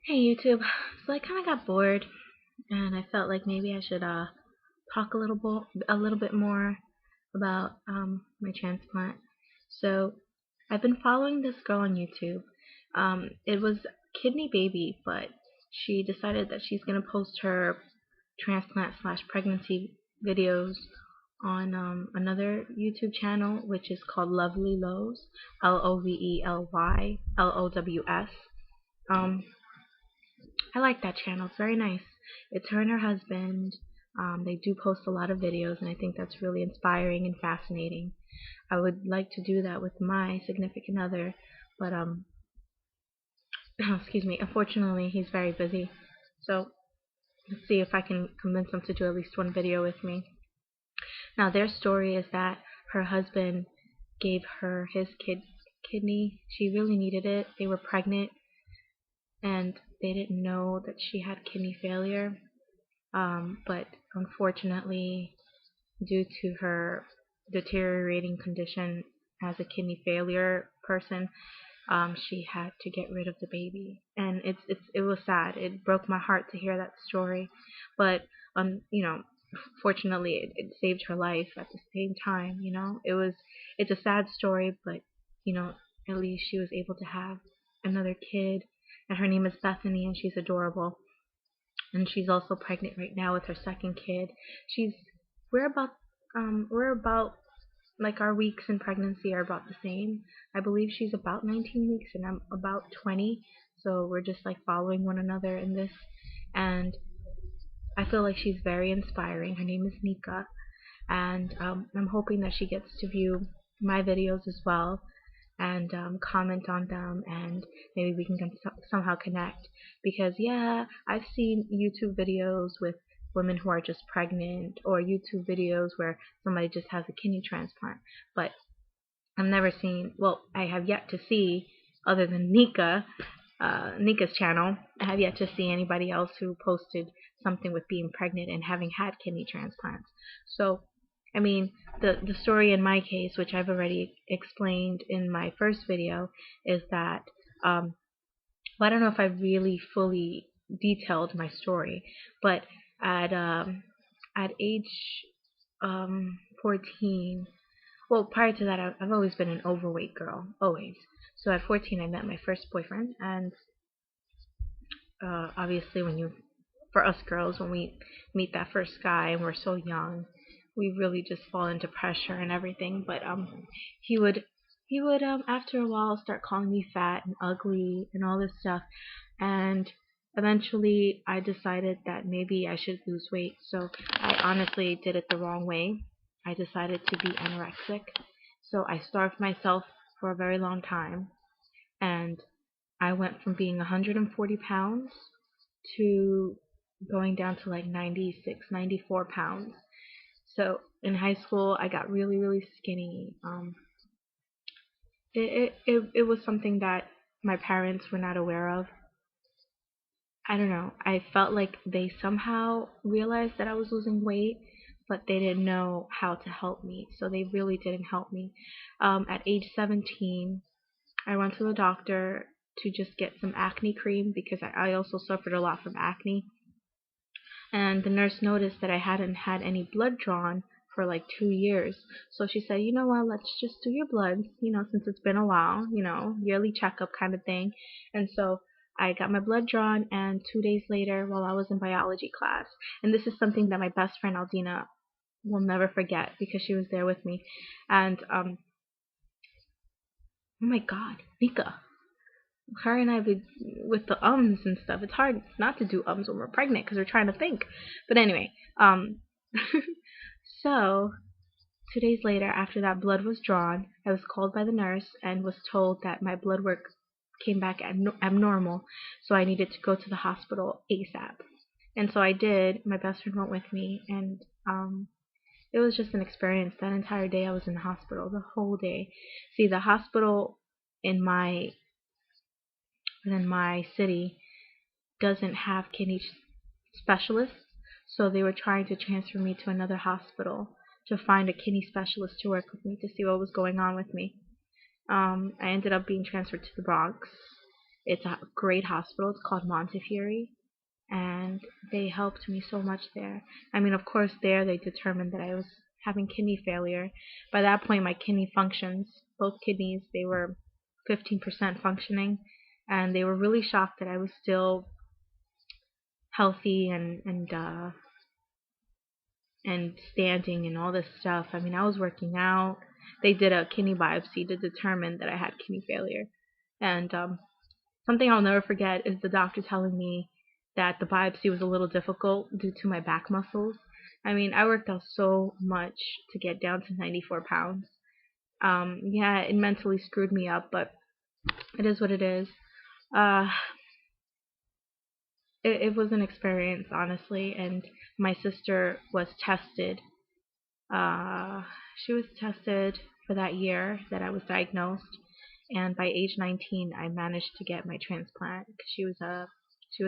Hey YouTube. So I kind of got bored, and I felt like maybe I should talk a little bit more about my transplant. So I've been following this girl on YouTube. It was Kidney Baby, but she decided that she's gonna post her transplant slash pregnancy videos on another YouTube channel, which is called Lovely Lows, LOVELYLOWS. Um, I like that channel. It's very nice. It's her and her husband. They do post a lot of videos, and I think that's really inspiring and fascinating. I would like to do that with my significant other, but excuse me. Unfortunately, he's very busy. So let's see if I can convince him to do at least one video with me. Now, their story is that her husband gave her his kidney. She really needed it. They were pregnant, and they didn't know that she had kidney failure. But unfortunately, due to her deteriorating condition as a kidney failure person, she had to get rid of the baby, and it was sad. It broke my heart to hear that story, but you know, fortunately, it saved her life at the same time. It's a sad story, but you know, at least she was able to have another kid, and her name is Bethany, and she's adorable, and she's also pregnant right now with her second kid. She's we're about we're about like our weeks in pregnancy are about the same. I believe she's about 19 weeks and I'm about 20, so we're just like following one another in this, and I feel like she's very inspiring. Her name is Nika, and I'm hoping that she gets to view my videos as well and comment on them, and maybe we can somehow connect, because yeah, I've seen YouTube videos with women who are just pregnant, or YouTube videos where somebody just has a kidney transplant, but I've never seen, well, I have yet to see, other than Nika's channel, I have yet to see anybody else who posted something with being pregnant and having had kidney transplants. So, I mean, the story in my case, which I've already explained in my first video, is that, well, I don't know if I really fully detailed my story, but at age 14, well, prior to that, I've always been an overweight girl, always. So at 14, I met my first boyfriend, and obviously, for us girls, when we meet that first guy and we're so young, we really just fall into pressure and everything. But he would he would after a while start calling me fat and ugly and all this stuff, and eventually I decided that maybe I should lose weight. So I honestly did it the wrong way. I decided to be anorexic. So I starved myself for a very long time, and I went from being 140 pounds to going down to like 96, 94 pounds. So in high school, I got really, really skinny. It was something that my parents were not aware of. I don't know. I felt like they somehow realized that I was losing weight, but they didn't know how to help me. So they really didn't help me. At age 17, I went to the doctor to just get some acne cream, because I also suffered a lot from acne. And the nurse noticed that I hadn't had any blood drawn for like 2 years. So she said, you know what, let's just do your blood, since it's been a while, yearly checkup kind of thing. And so I got my blood drawn, and 2 days later, while I was in biology class, and this is something that my best friend Aldina will never forget because she was there with me. And oh my God, Nika, her and I would, with the ums and stuff. It's hard not to do ums when we're pregnant because we're trying to think. But anyway, so 2 days later, after that blood was drawn, I was called by the nurse and was told that my blood work came back abnormal, so I needed to go to the hospital ASAP. And so I did. My best friend went with me, and it was just an experience. That entire day I was in the hospital, the whole day. See, the hospital in my city doesn't have kidney specialists, so they were trying to transfer me to another hospital to find a kidney specialist to work with me to see what was going on with me. I ended up being transferred to the Bronx, It's a great hospital. It's called Montefiore, and they helped me so much there. I mean, of course, there they determined that I was having kidney failure. By that point, my kidney functions, both kidneys, they were 15% functioning, and they were really shocked that I was still healthy and standing and all this stuff. I mean, I was working out. They did a kidney biopsy to determine that I had kidney failure, and something I'll never forget is the doctor telling me that the biopsy was a little difficult due to my back muscles. I mean, I worked out so much to get down to 94 pounds. Yeah, it mentally screwed me up, but it is what it is. Uh, it was an experience, honestly, and my sister was tested. Uh, she was tested for that year that I was diagnosed, and by age 19, I managed to get my transplant because she was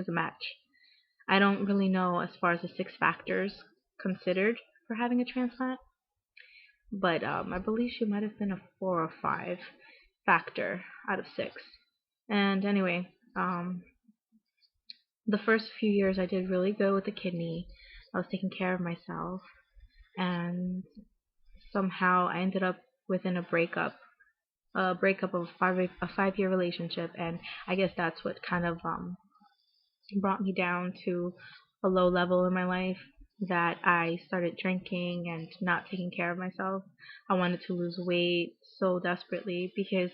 a match. I don't really know as far as the 6 factors considered for having a transplant, but I believe she might have been a 4 or 5 factor out of 6. And anyway, the first few years I did really good with the kidney. I was taking care of myself, and somehow I ended up within a breakup of a 5 year relationship, and I guess that's what kind of brought me down to a low level in my life, that I started drinking and not taking care of myself. I wanted to lose weight so desperately because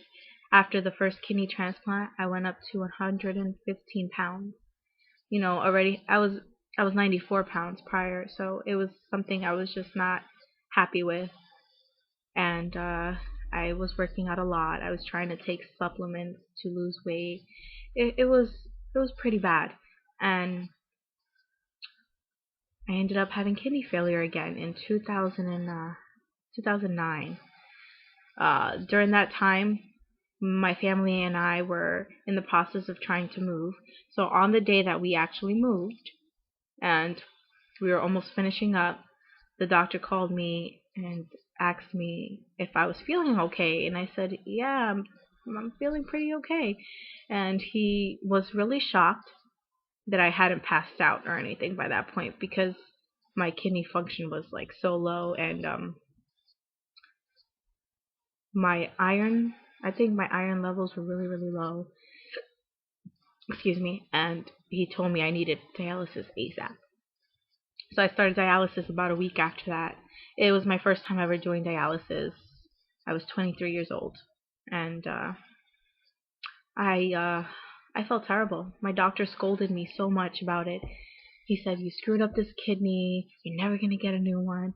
after the first kidney transplant, I went up to 115 pounds. Already I was 94 pounds prior, so it was something I was just not happy with, and I was working out a lot. I was trying to take supplements to lose weight. It was pretty bad, and I ended up having kidney failure again in 2009. During that time, my family and I were in the process of trying to move. So on the day that we actually moved, and we were almost finishing up, the doctor called me and asked me if I was feeling okay, and I said, "Yeah, I'm feeling pretty okay." And he was really shocked that I hadn't passed out or anything by that point because my kidney function was like so low, and my iron, I think my iron levels were really, really low. Excuse me. And he told me I needed dialysis ASAP. So I started dialysis about a week after that. It was my first time ever doing dialysis. I was 23 years old, and I felt terrible. My doctor scolded me so much about it. He said, "You screwed up this kidney. You're never gonna get a new one."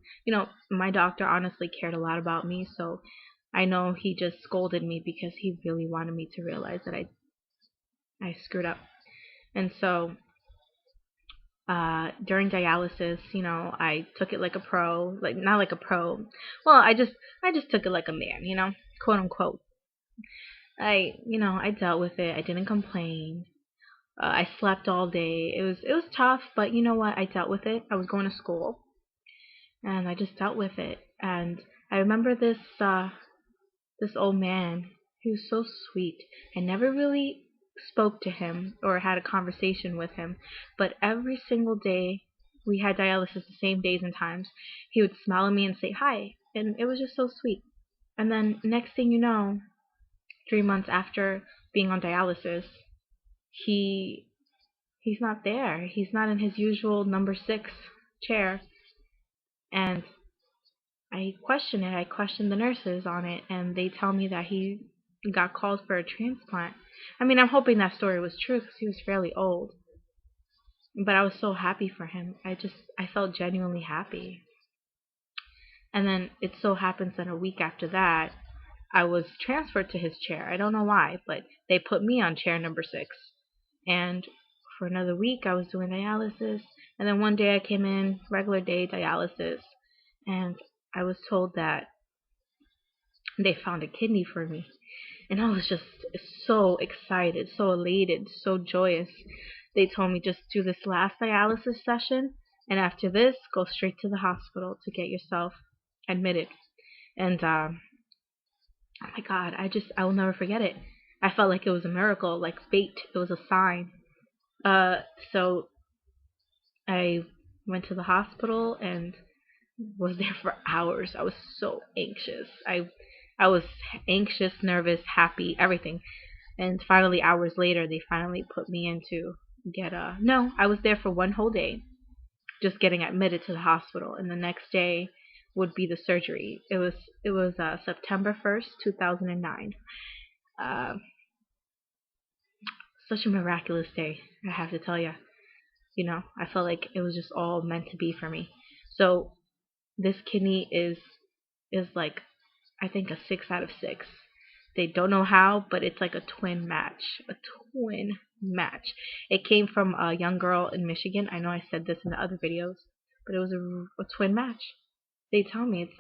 My doctor honestly cared a lot about me, so I know he just scolded me because he really wanted me to realize that I screwed up. And so during dialysis, I took it like a pro, like not like a pro. Well, I just took it like a man, quote unquote. I dealt with it. I didn't complain. I slept all day. It was tough, but you know what? I dealt with it. I was going to school, and I just dealt with it. And I remember this old man. He was so sweet. I never really spoke to him or had a conversation with him, but every single day we had dialysis the same days and times. He would smile at me and say hi, and it was just so sweet. And then next thing you know, 3 months after being on dialysis, he he's not there. He's not in his usual number 6 chair, and I question it. I question the nurses on it, and they tell me that he got called for a transplant. I mean, I'm hoping that story was true because he was fairly old, but I was so happy for him. I felt genuinely happy. And then it so happens that a week after that, I was transferred to his chair. I don't know why, but they put me on chair number 6. And for another week, I was doing dialysis. And then one day I came in, regular day dialysis, and I was told that they found a kidney for me. And I was just so excited, so elated, so joyous. They told me just do this last dialysis session, and after this, go straight to the hospital to get yourself admitted. And oh my God, I will never forget it. I felt like it was a miracle, like fate. It was a sign. Uh, so I went to the hospital and was there for hours. I was so anxious. I was anxious, nervous, happy, everything. And finally, hours later, they finally put me in to get a. No, I was there for one whole day, just getting admitted to the hospital, and the next day would be the surgery. It was September 1st, 2009. Uh, Such a miraculous day, I have to tell you. I felt like it was just all meant to be for me. So this kidney is like, I think, a 6 out of 6. They don't know how, but it's like a twin match. A twin match. It came from a young girl in Michigan. I know I said this in the other videos, but it was a twin match. They tell me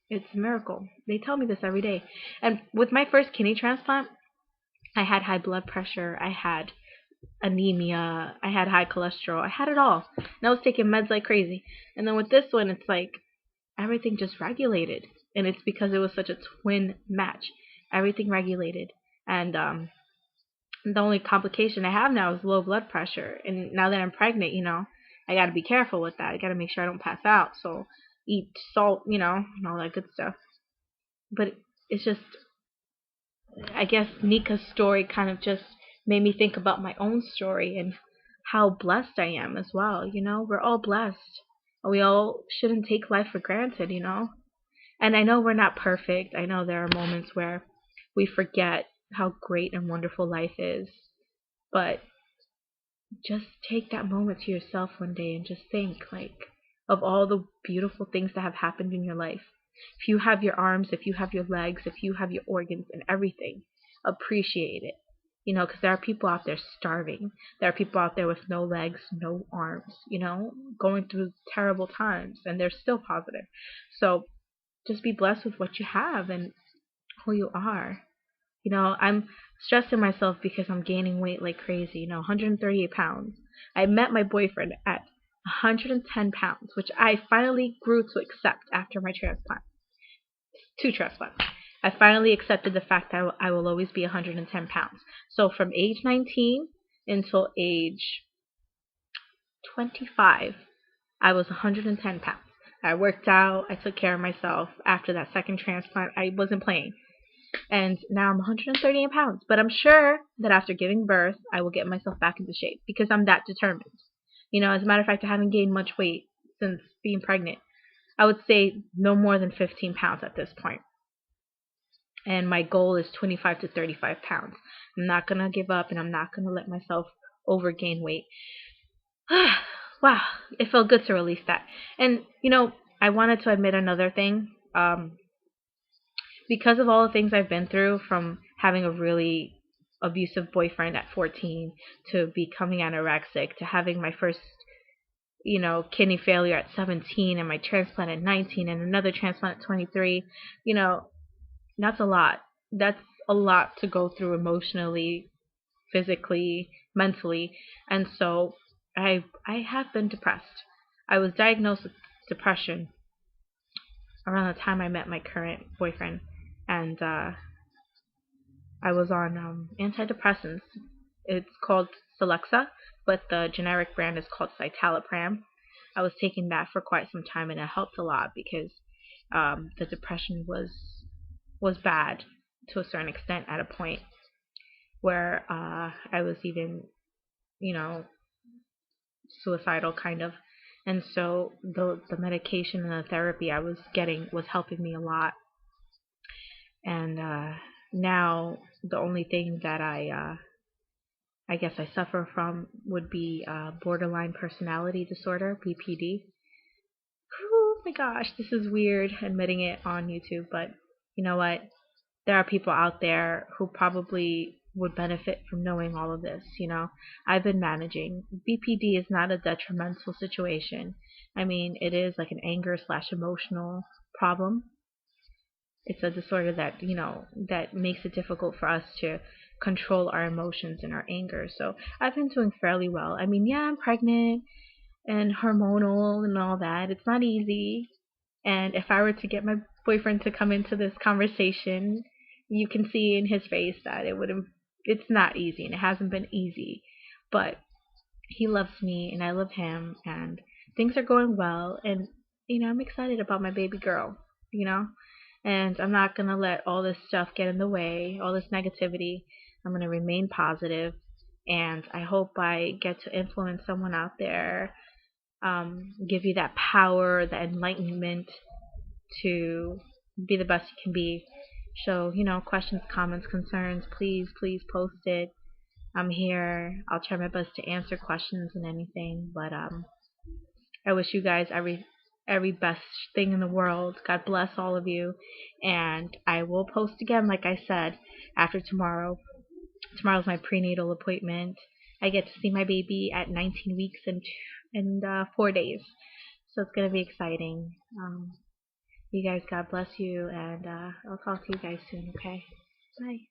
it's a miracle. They tell me this every day. And with my first kidney transplant, I had high blood pressure. I had anemia. I had high cholesterol. I had it all. And I was taking meds like crazy. And then with this one, it's like everything just regulated. And it's because it was such a twin match. Everything regulated. And the only complication I have now is low blood pressure. And now that I'm pregnant, I got to be careful with that. I got to make sure I don't pass out. So eat salt, and all that good stuff. But it's just, I guess Nika's story kind of just made me think about my own story and how blessed I am as well. We're all blessed. We all shouldn't take life for granted. And I know we're not perfect. I know there are moments where we forget how great and wonderful life is. But just take that moment to yourself one day and just think, like, of all the beautiful things that have happened in your life. If you have your arms, if you have your legs, if you have your organs and everything, appreciate it. Because there are people out there starving. There are people out there with no legs, no arms, going through terrible times, and they're still positive. So just be blessed with what you have and who you are. I'm stressing myself because I'm gaining weight like crazy, 138 pounds. I met my boyfriend at 110 pounds, which I finally grew to accept after my transplant. 2 transplants. I finally accepted the fact that I will always be 110 pounds. So from age 19 until age 25, I was 110 pounds. I worked out. I took care of myself. After that second transplant, I wasn't playing. And now I'm 138 pounds. But I'm sure that after giving birth, I will get myself back into shape because I'm that determined. As a matter of fact, I haven't gained much weight since being pregnant. I would say no more than 15 pounds at this point. And my goal is 25 to 35 pounds. I'm not going to give up, and I'm not going to let myself overgain weight. Wow, it felt good to release that. And, I wanted to admit another thing. Because of all the things I've been through, from having a really abusive boyfriend at 14 to becoming anorexic to having my first, kidney failure at 17 and my transplant at 19 and another transplant at 23, that's a lot. That's a lot to go through emotionally, physically, mentally. And so I have been depressed. I was diagnosed with depression around the time I met my current boyfriend. And I was on antidepressants. It's called Celexa, but the generic brand is called citalopram. I was taking that for quite some time, and it helped a lot because the depression was bad to a certain extent at a point where I was even, suicidal kind of. And so the medication and the therapy I was getting was helping me a lot. And now the only thing that I guess I suffer from would be borderline personality disorder, BPD. Oh my gosh, this is weird admitting it on YouTube, but you know what? There are people out there who probably would benefit from knowing all of this. I've been managing. BPD is not a detrimental situation. I mean, it is like an anger/emotional problem. It's a disorder that, that makes it difficult for us to control our emotions and our anger. So I've been doing fairly well. I mean, yeah, I'm pregnant and hormonal and all that. It's not easy. And if I were to get my boyfriend to come into this conversation, you can see in his face that it's not easy, and it hasn't been easy, but he loves me and I love him, and things are going well, and I'm excited about my baby girl, you know, and I'm not gonna let all this stuff get in the way, all this negativity. I'm gonna remain positive, and I hope I get to influence someone out there, give you that power, that enlightenment to be the best you can be. So, questions, comments, concerns, please post it. I'm here. I'll try my best to answer questions and anything, but I wish you guys every best thing in the world. God bless all of you, and I will post again, like I said, after tomorrow. Tomorrow's my prenatal appointment. I get to see my baby at 19 weeks and 4 days, so it's gonna be exciting. You guys, God bless you, and I'll talk to you guys soon. Okay, bye.